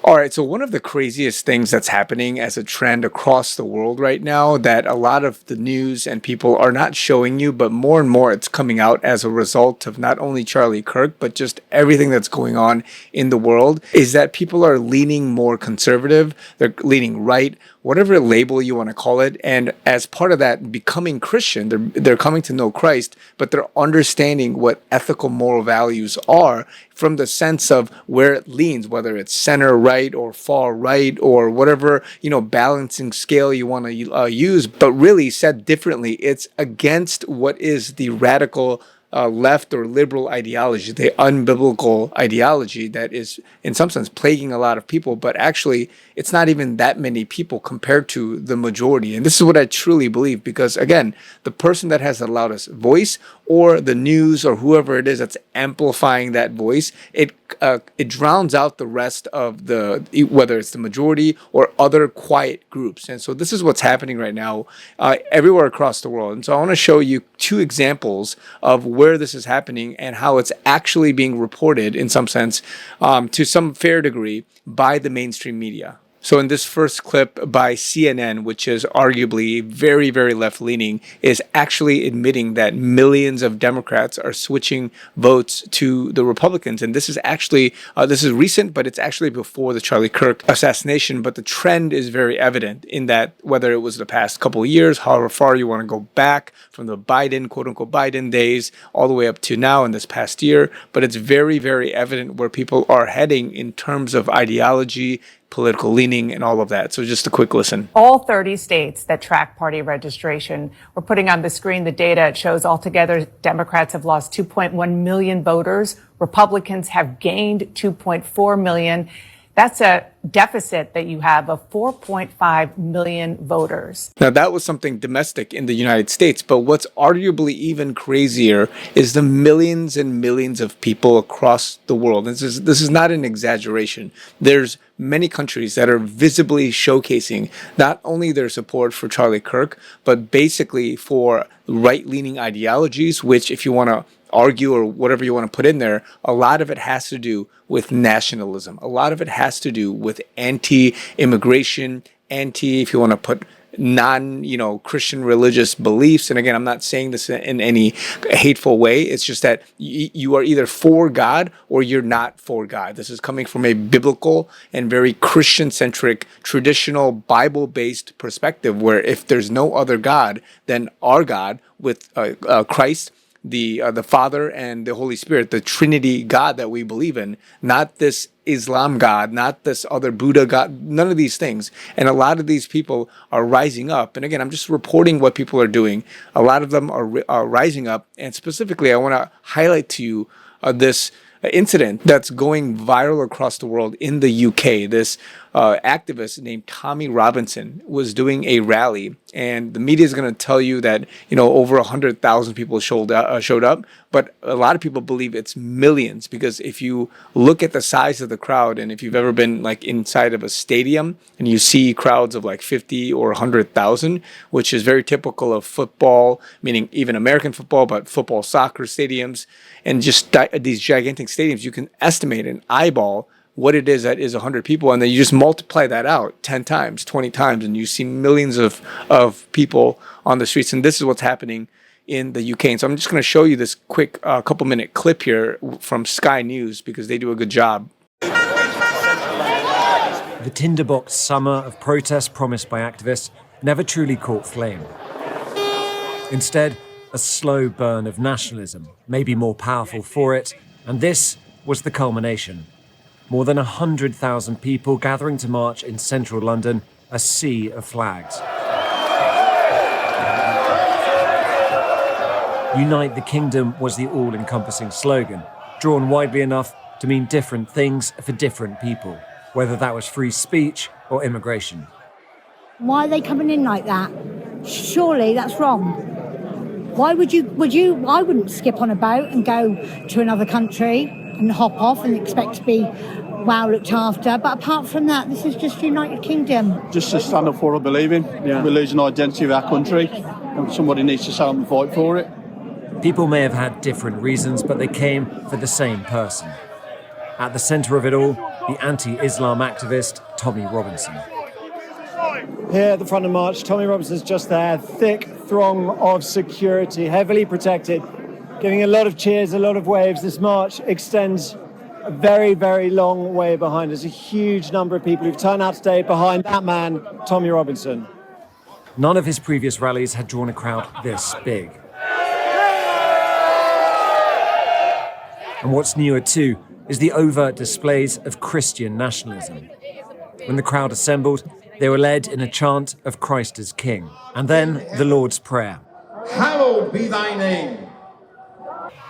All right, so one of the craziest things that's happening as a trend across the world right now that a lot of the news and people are not showing you, but more and more it's coming out as a result of not only Charlie Kirk, but just everything that's going on in the world, is that people are leaning more conservative, they're leaning right, whatever label you want to call it. And as part of that, becoming Christian, they're coming to know Christ, but they're understanding what ethical moral values are from the sense of where it leans, whether it's center right or far right or whatever, balancing scale you want to use. But really, said differently, it's against what is the radical left or liberal ideology, the unbiblical ideology that is in some sense plaguing a lot of people, but actually it's not even that many people compared to the majority. And this is what I truly believe, because again, the person that has the loudest voice or the news or whoever it is that's amplifying that voice, it drowns out the rest of whether it's the majority or other quiet groups. And so this is what's happening right now everywhere across the world. And so I want to show you two examples of where this is happening and how it's actually being reported in some sense to some fair degree by the mainstream media. So in this first clip by CNN, which is arguably very, very left-leaning, is actually admitting that millions of Democrats are switching votes to the Republicans. And this is actually, this is recent, but it's actually before the Charlie Kirk assassination. But the trend is very evident in that whether it was the past couple of years, however far you want to go back from the Biden, quote-unquote Biden days, all the way up to now in this past year. But it's very, very evident where people are heading in terms of ideology, political leaning, and all of that. So just a quick listen. All 30 states that track party registration. We're putting on the screen the data. It shows altogether Democrats have lost 2.1 million voters. Republicans have gained 2.4 million. That's a deficit that you have of 4.5 million voters. Now, that was something domestic in the United States, but what's arguably even crazier is the millions and millions of people across the world. This is not an exaggeration. There's many countries that are visibly showcasing not only their support for Charlie Kirk, but basically for right-leaning ideologies, which if you want to argue or whatever you want to put in there, a lot of it has to do with nationalism. A lot of it has to do with anti-immigration, if you want to put Christian religious beliefs. And again, I'm not saying this in any hateful way. It's just that you are either for God or you're not for God. This is coming from a biblical and very Christian-centric, traditional Bible-based perspective, where if there's no other God than our God with Christ, the Father and the Holy Spirit, the Trinity God that we believe in, not this Islam God, not this other Buddha God, none of these things. And a lot of these people are rising up. And again, I'm just reporting what people are doing. A lot of them are rising up. And specifically, I want to highlight to you this incident that's going viral across the world in the UK. This activist named Tommy Robinson was doing a rally, and the media is going to tell you that over 100,000 people showed up, but a lot of people believe it's millions, because if you look at the size of the crowd, and if you've ever been like inside of a stadium and you see crowds of like 50 or 100,000, which is very typical of football, meaning even American football, but football, soccer stadiums, and just these gigantic stadiums, you can estimate and eyeball what it is that is 100 people, and then you just multiply that out 10 times, 20 times, and you see millions of people on the streets. And this is what's happening in the UK. And so I'm just going to show you this quick couple-minute clip here from Sky News, because they do a good job. The tinderbox summer of protests promised by activists never truly caught flame. Instead, a slow burn of nationalism may be more powerful for it, and this was the culmination. More than 100,000 people gathering to march in central London, a sea of flags. Unite the Kingdom was the all-encompassing slogan, drawn widely enough to mean different things for different people, whether that was free speech or immigration. Why are they coming in like that? Surely that's wrong. Why I wouldn't skip on a boat and go to another country and hop off and expect to be well looked after. But apart from that, this is just United Kingdom. Just to stand up for what I believe in. Yeah. We lose an identity of our country, and somebody needs to stand up and fight for it. People may have had different reasons, but they came for the same person. At the centre of it all, the anti-Islam activist Tommy Robinson. Here at the front of March, Tommy Robinson's just there, thick throng of security, heavily protected, giving a lot of cheers, a lot of waves. This march extends a very, very long way behind us. A huge number of people who've turned out today behind that man, Tommy Robinson. None of his previous rallies had drawn a crowd this big. And what's newer too is the overt displays of Christian nationalism. When the crowd assembled, they were led in a chant of Christ as King, and then the Lord's Prayer. Hallowed be thy name.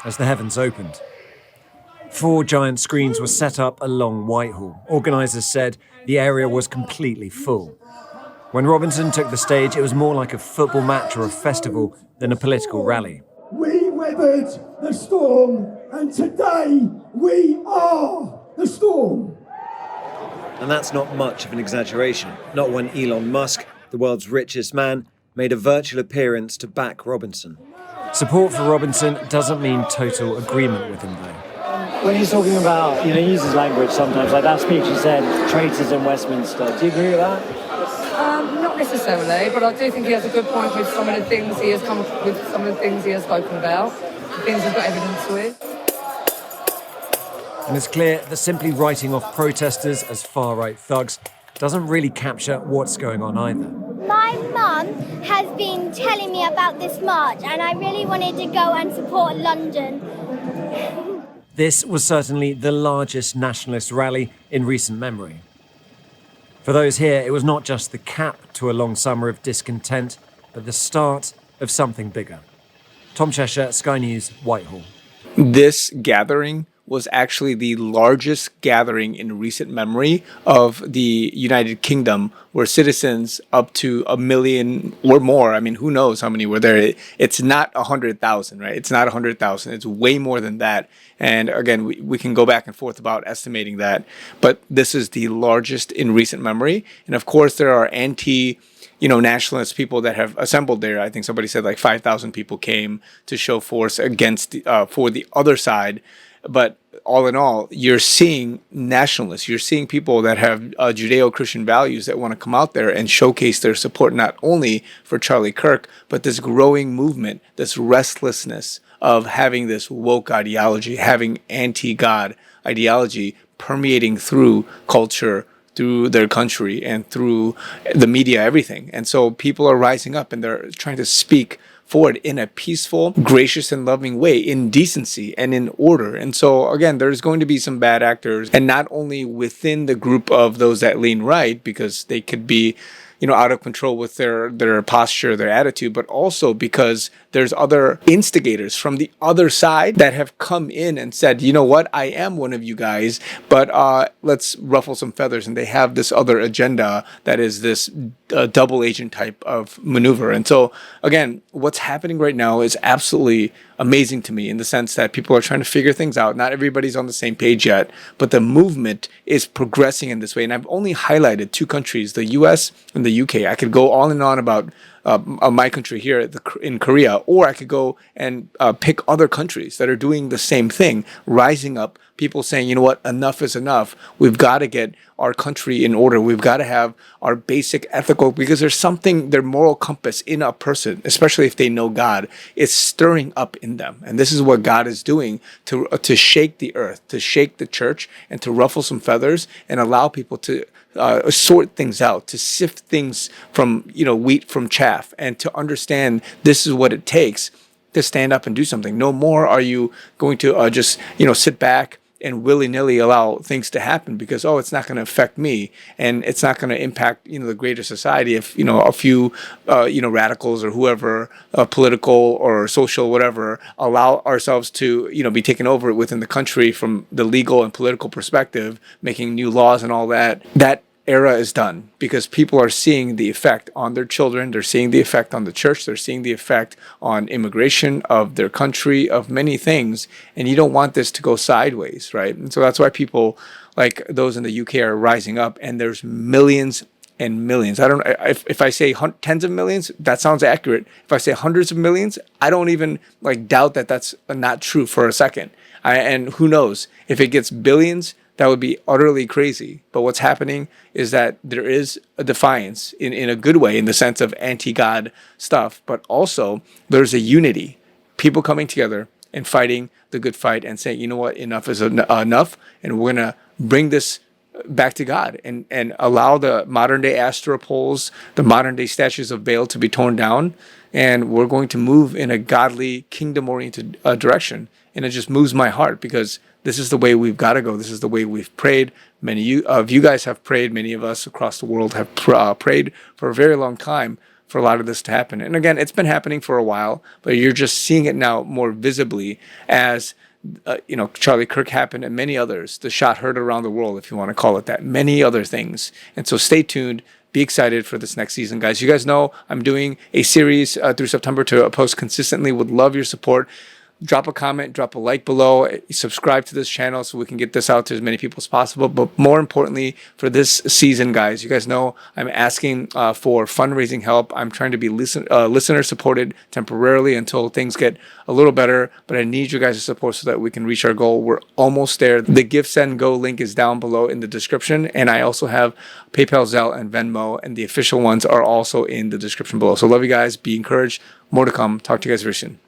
As the heavens opened. 4 giant screens were set up along Whitehall. Organisers said the area was completely full. When Robinson took the stage, it was more like a football match or a festival than a political rally. We weathered the storm, and today we are the storm. And that's not much of an exaggeration. Not when Elon Musk, the world's richest man, made a virtual appearance to back Robinson. Support for Robinson doesn't mean total agreement with him, though. When he's talking about, he uses language sometimes, like that speech he said, traitors in Westminster. Do you agree with that? Not necessarily, but I do think he has a good point with some of the things he has come up with, some of the things he has spoken about, the things he's got evidence with. And it's clear that simply writing off protesters as far-right thugs doesn't really capture what's going on either. My mum has been telling me about this march, and I really wanted to go and support London. This was certainly the largest nationalist rally in recent memory. For those here, it was not just the cap to a long summer of discontent, but the start of something bigger. Tom Cheshire, Sky News, Whitehall. This gathering was actually the largest gathering in recent memory of the United Kingdom, where citizens up to 1 million or more, I mean, who knows how many were there. It's not 100,000, right? It's not 100,000. It's way more than that. And again, we can go back and forth about estimating that. But this is the largest in recent memory. And of course, there are nationalist people that have assembled there. I think somebody said like 5,000 people came to show force against for the other side. But all in all, you're seeing nationalists, you're seeing people that have Judeo-Christian values that want to come out there and showcase their support not only for Charlie Kirk, but this growing movement, this restlessness of having this woke ideology, having anti-God ideology permeating through culture, through their country, and through the media, everything. And so people are rising up and they're trying to speak forward in a peaceful, gracious, and loving way, in decency and in order. And so, again, there's going to be some bad actors, and not only within the group of those that lean right, because they could be, out of control with their posture, their attitude, but also because there's other instigators from the other side that have come in and said, you know what, I am one of you guys, but let's ruffle some feathers. And they have this other agenda that is this double agent type of maneuver. And so, again, what's happening right now is absolutely amazing to me in the sense that people are trying to figure things out. Not everybody's on the same page yet, but the movement is progressing in this way. And I've only highlighted 2 countries, the US and the UK. I could go on and on about my country here in Korea, or I could go and pick other countries that are doing the same thing, rising up, people saying, you know what, enough is enough. We've got to get our country in order. We've got to have our basic ethical, because there's something, their moral compass in a person, especially if they know God, is stirring up in them. And this is what God is doing to shake the earth, to shake the church, and to ruffle some feathers and allow people to sort things out, to sift things from, wheat from chaff, and to understand this is what it takes to stand up and do something. No more are you going to just, sit back and willy-nilly allow things to happen because, it's not going to affect me, and it's not going to impact, the greater society if, a few, radicals or whoever, political or social, whatever, allow ourselves to, be taken over within the country from the legal and political perspective, making new laws and all that. That era is done because people are seeing the effect on their children. They're seeing the effect on the church. They're seeing the effect on immigration of their country, of many things. And you don't want this to go sideways, right? And so that's why people like those in the UK are rising up, and there's millions and millions. I don't know if I say tens of millions, that sounds accurate. If I say hundreds of millions, I don't even doubt that that's not true for a second. And who knows if it gets billions, That would be utterly crazy. But what's happening is that there is a defiance in a good way, in the sense of anti-God stuff, but also there's a unity. People coming together and fighting the good fight and saying, you know what, enough is enough, and we're going to bring this back to God and allow the modern day Astra poles, the modern day statues of Baal to be torn down. And we're going to move in a godly, kingdom oriented direction. And it just moves my heart, because this is the way we've got to go. This is the way we've prayed. Many of you guys have prayed. Many of us across the world have prayed for a very long time for a lot of this to happen. And again, it's been happening for a while, but you're just seeing it now more visibly as Charlie Kirk happened, and many others. The shot heard around the world, if you want to call it that. Many other things. And so stay tuned. Be excited for this next season, guys. You guys know I'm doing a series through September to post consistently. Would love your support. Drop a comment, drop a like below, subscribe to this channel so we can get this out to as many people as possible. But more importantly, for this season, guys, you guys know I'm asking for fundraising help. I'm trying to be listener supported temporarily until things get a little better, but I need you guys' support so that we can reach our goal. We're almost there. The Give, Send, Go link is down below in the description, and I also have PayPal, Zelle, and Venmo, and the official ones are also in the description below. So love you guys. Be encouraged. More to come. Talk to you guys very soon.